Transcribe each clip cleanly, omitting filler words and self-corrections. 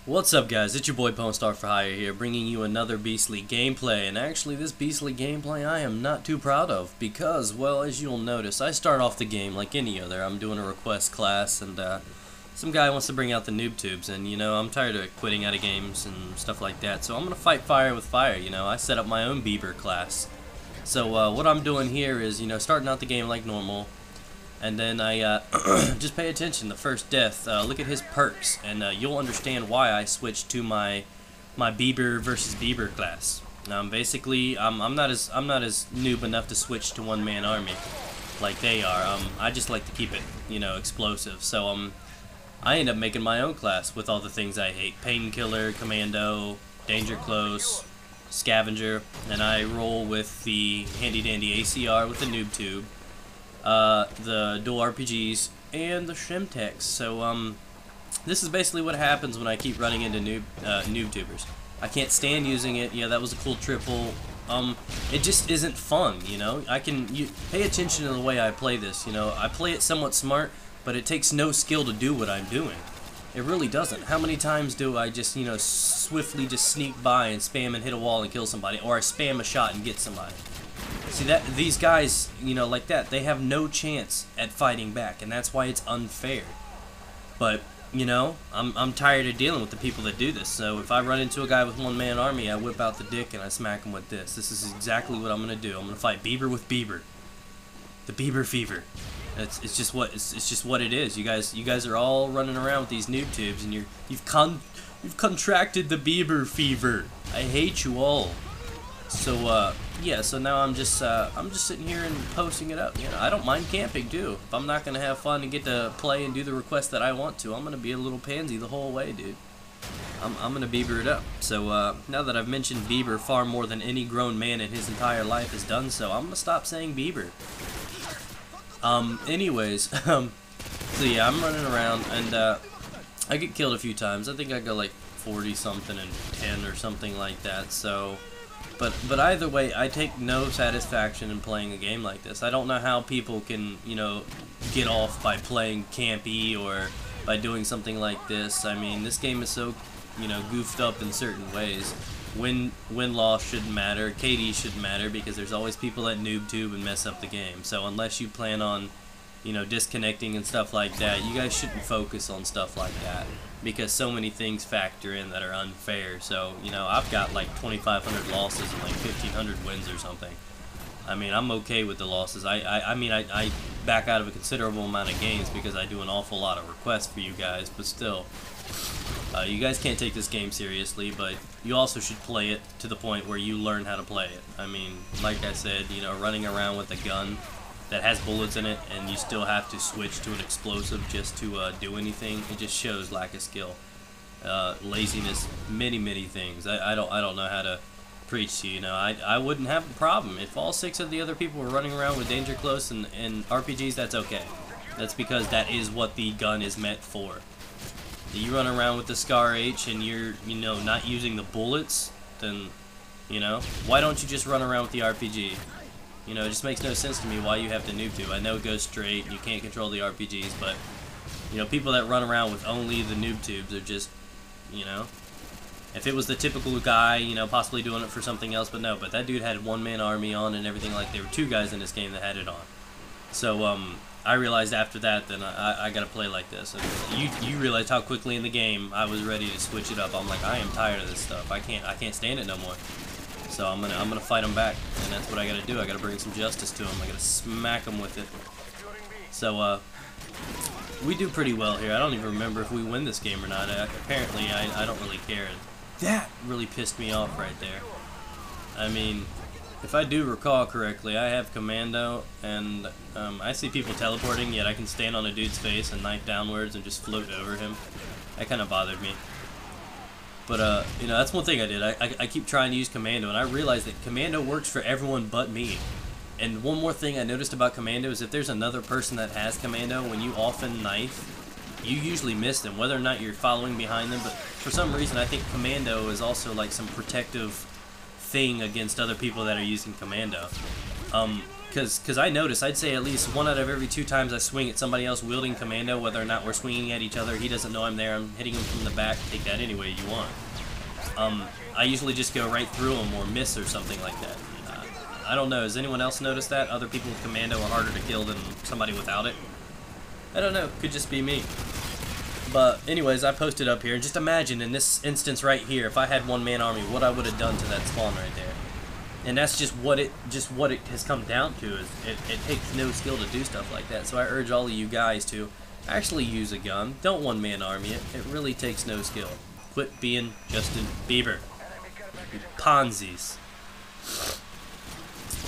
What's up, guys? It's your boy Pwnstar for Hire here, bringing you another beastly gameplay. And actually, this beastly gameplay I am not too proud of because, well, as you'll notice, I start off the game like any other. I'm doing a request class, and some guy wants to bring out the Noobtubes, and I'm tired of quitting out of games and stuff like that. So I'm gonna fight fire with fire. I set up my own Bieber class. So what I'm doing here is, starting out the game like normal. And then I just pay attention. The first death, look at his perks, and you'll understand why I switched to my Bieber versus Bieber class. Basically, I'm not as noob enough to switch to one-man army like they are. I just like to keep it, explosive. So I end up making my own class with all the things I hate: painkiller, commando, danger close, scavenger, and I roll with the handy dandy ACR with the Noobtube. The dual RPGs, and the Shrimtex. So, this is basically what happens when I keep running into Noobtubers. I can't stand using it. Yeah, that was a cool triple. It just isn't fun, you pay attention to the way I play this, I play it somewhat smart, but it takes no skill to do what I'm doing. It really doesn't. How many times do I just, swiftly just sneak by and spam and hit a wall and kill somebody, or I spam a shot and get somebody? See, these guys, like that, they have no chance at fighting back, and that's why it's unfair. But, I'm tired of dealing with the people that do this. So if I run into a guy with one-man army, I whip out the dick and I smack him with this. This is exactly what I'm gonna do. I'm gonna fight Bieber with Bieber. The Bieber fever. It's just what it is. You guys are all running around with these noob tubes, and you've contracted the Bieber fever. I hate you all. So yeah, so now I'm just sitting here and posting it up. I don't mind camping too. If I'm not gonna have fun and get to play and do the request that I want to, I'm gonna be a little pansy the whole way, dude. I'm gonna Bieber it up. So now that I've mentioned Bieber far more than any grown man in his entire life has done so, I'm gonna stop saying Bieber. Anyways, so yeah, I'm running around, and I get killed a few times. I think I go like 40 something and 10 or something like that. So. But either way, I take no satisfaction in playing a game like this. I don't know how people can, get off by playing campy or by doing something like this. I mean, this game is so, goofed up in certain ways. Win-loss shouldn't matter. KD shouldn't matter, because there's always people that Noobtube and mess up the game. So unless you plan on, disconnecting and stuff like that, you guys shouldn't focus on stuff like that, because so many things factor in that are unfair. So, I've got like 2,500 losses and like 1,500 wins or something. I mean, I'm okay with the losses. I mean, I back out of a considerable amount of games because I do an awful lot of requests for you guys, but still, you guys can't take this game seriously, but you also should play it to the point where you learn how to play it. I mean, like I said, running around with a gun that has bullets in it, and you still have to switch to an explosive just to do anything. It just shows lack of skill, laziness, many things. I don't know how to preach to you. I wouldn't have a problem if all 6 of the other people were running around with danger close and RPGs. That's okay. That's because that is what the gun is meant for. You run around with the Scar H and you're not using the bullets, then why don't you just run around with the RPG? It just makes no sense to me why you have to Noobtube. I know it goes straight and you can't control the RPGs, but, people that run around with only the Noobtubes are just, if it was the typical guy, possibly doing it for something else, but no, but that dude had one-man army on and everything. Like, there were 2 guys in this game that had it on. So, I realized after that, then I gotta play like this. And you realized how quickly in the game I was ready to switch it up. I'm like, I am tired of this stuff. I can't stand it no more. So I'm gonna fight them back, and that's what I gotta do. I gotta bring some justice to them. I gotta smack them with it. So we do pretty well here. I don't even remember if we win this game or not. Apparently, I don't really care. That really pissed me off right there. I mean, if I do recall correctly, I have commando, and I see people teleporting, yet I can stand on a dude's face and knife downwards and just float over him. That kind of bothered me. But, that's one thing I did. I keep trying to use Commando, and I realized that Commando works for everyone but me. And one more thing I noticed about Commando is if there's another person that has Commando, when you often knife, you usually miss them, whether or not you're following behind them. But for some reason, I think Commando is also like some protective thing against other people that are using Commando. Because I notice, I'd say at least 1 out of every 2 times I swing at somebody else wielding commando, whether or not we're swinging at each other, he doesn't know I'm there, I'm hitting him from the back, take that any way you want. I usually just go right through him or miss or something like that. I don't know, has anyone else noticed that? Other people with commando are harder to kill than somebody without it? I don't know, could just be me. But anyways, I posted up here, and just imagine in this instance right here, if I had 1-man army, what I would have done to that spawn right there. And that's just what it has come down to, is it takes no skill to do stuff like that. So I urge all of you guys to actually use a gun. Don't 1-man army it. It really takes no skill. Quit being Justin Bieber. You Ponzi's.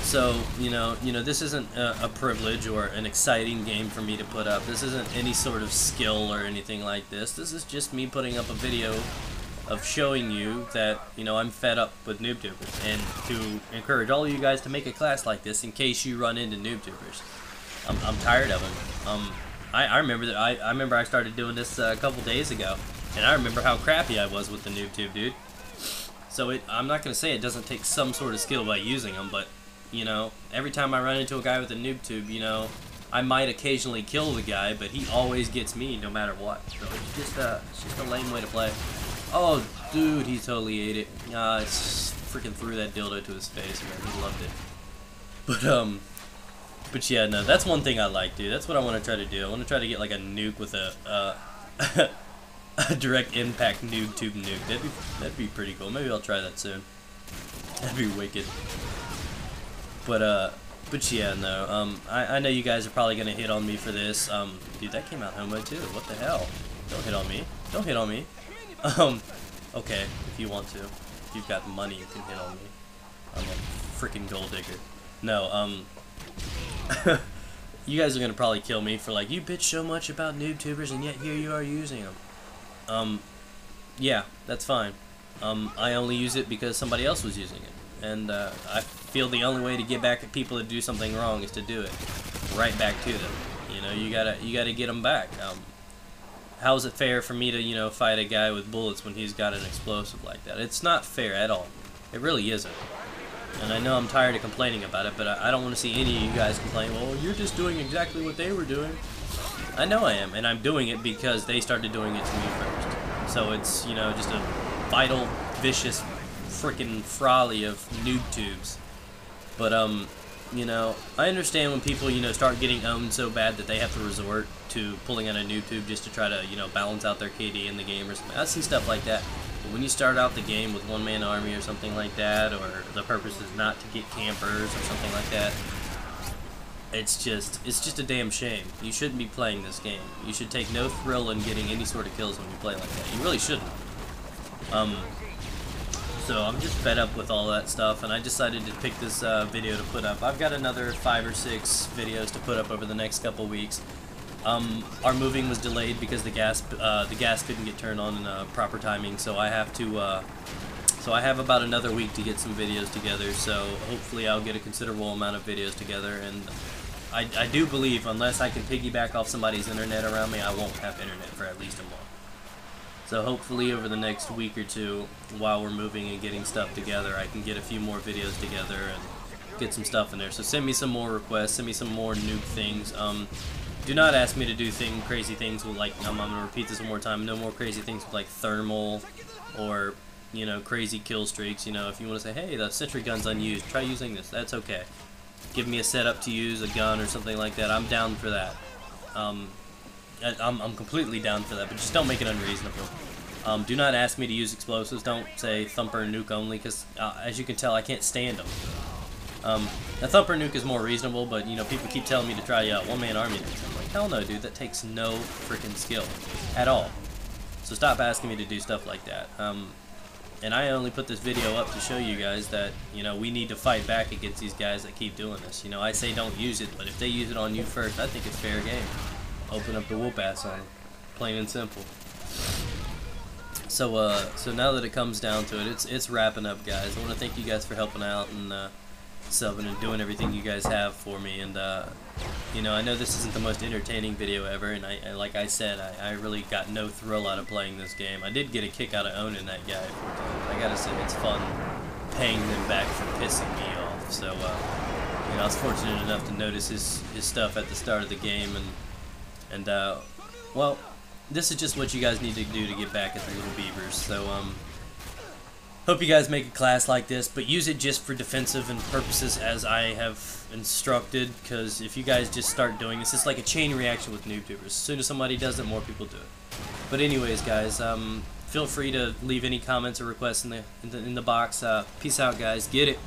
So, you know, this isn't a privilege or an exciting game for me to put up. This isn't any sort of skill or anything like this. This is just me putting up a video of showing you that, you know, I'm fed up with Noobtube, and to encourage all of you guys to make a class like this in case you run into Noobtubers. I'm tired of them. I remember that I remember I started doing this a couple days ago, and I remember how crappy I was with the Noobtube, dude. So I'm not gonna say it doesn't take some sort of skill by using them, but you know, every time I run into a guy with a Noobtube, you know, I might occasionally kill the guy, but he always gets me no matter what. So it's just a lame way to play. Oh, dude, he totally ate it. It's freaking threw that dildo to his face, man. He loved it. But yeah, no, that's one thing I like, dude. That's what I want to try to do. I want to try to get like a nuke with a direct impact Noobtube nuke. That'd be pretty cool. Maybe I'll try that soon. That'd be wicked. But yeah, no. I know you guys are probably gonna hit on me for this. Dude, that came out homo too. What the hell? Don't hit on me. Don't hit on me. Okay, if you want to. If you've got money, you can hit on me. I'm a freaking gold digger. No, you guys are gonna probably kill me for like, you bitch so much about Noobtubers and yet here you are using them. Yeah, that's fine. I only use it because somebody else was using it. And, I feel the only way to get back at people that do something wrong is to do it. Right back to them. You know, you gotta get them back. How is it fair for me to, you know, fight a guy with bullets when he's got an explosive like that? It's not fair at all. It really isn't. And I know I'm tired of complaining about it, but I don't want to see any of you guys complain, well, you're just doing exactly what they were doing. I know I am, and I'm doing it because they started doing it to me first. So it's, you know, just a vital, vicious, freaking frolly of Noobtubes. But, you know, I understand when people, you know, start getting owned so bad that they have to resort to pulling on a Noobtube just to try to, you know, balance out their KD in the game or something. I see stuff like that. But when you start out the game with 1-man army or something like that, or the purpose is not to get campers or something like that, it's just a damn shame. You shouldn't be playing this game. You should take no thrill in getting any sort of kills when you play like that. You really shouldn't. So I'm just fed up with all that stuff, and I decided to pick this video to put up. I've got another 5 or 6 videos to put up over the next couple weeks. Our moving was delayed because the gas couldn't get turned on in proper timing, so I have to. So I have about another week to get some videos together. So hopefully I'll get a considerable amount of videos together, and I do believe unless I can piggyback off somebody's internet around me, I won't have internet for at least a month. So hopefully over the next week or two, while we're moving and getting stuff together, I can get a few more videos together and get some stuff in there. So send me some more requests, send me some more nuke things. Do not ask me to do crazy things with, like, I'm going to repeat this one more time, no more crazy things with, like, thermal or, you know, crazy kill streaks. You know, if you want to say, hey, the sentry gun's unused, try using this, that's okay. Give me a setup to use a gun or something like that, I'm down for that. I'm completely down for that, but just don't make it unreasonable. Do not ask me to use explosives. Don't say thumper and nuke only, because as you can tell, I can't stand them. A thumper nuke is more reasonable, but you know, people keep telling me to try 1-man army nukes. I'm like, hell no, dude. That takes no freaking skill at all. So stop asking me to do stuff like that. And I only put this video up to show you guys that, you know, we need to fight back against these guys that keep doing this. You know, I say don't use it, but if they use it on you first, I think it's fair game. Open up the whoop ass on them. Plain and simple. So so now that it comes down to it, it's wrapping up, guys. I want to thank you guys for helping out and subbing and doing everything you guys have for me. And you know, I know this isn't the most entertaining video ever, and like I said, I really got no thrill out of playing this game. I did get a kick out of owning that guy 4 times. I gotta say, it's fun paying them back for pissing me off. So you I was fortunate enough to notice his stuff at the start of the game, and well, this is just what you guys need to do to get back at the little Biebers. So hope you guys make a class like this, but use it just for defensive and purposes as I have instructed, because if you guys just start doing this, it's like a chain reaction with Noobtubers. As soon as somebody does it, more people do it. But anyways, guys, feel free to leave any comments or requests in the box. Peace out, guys. Get it.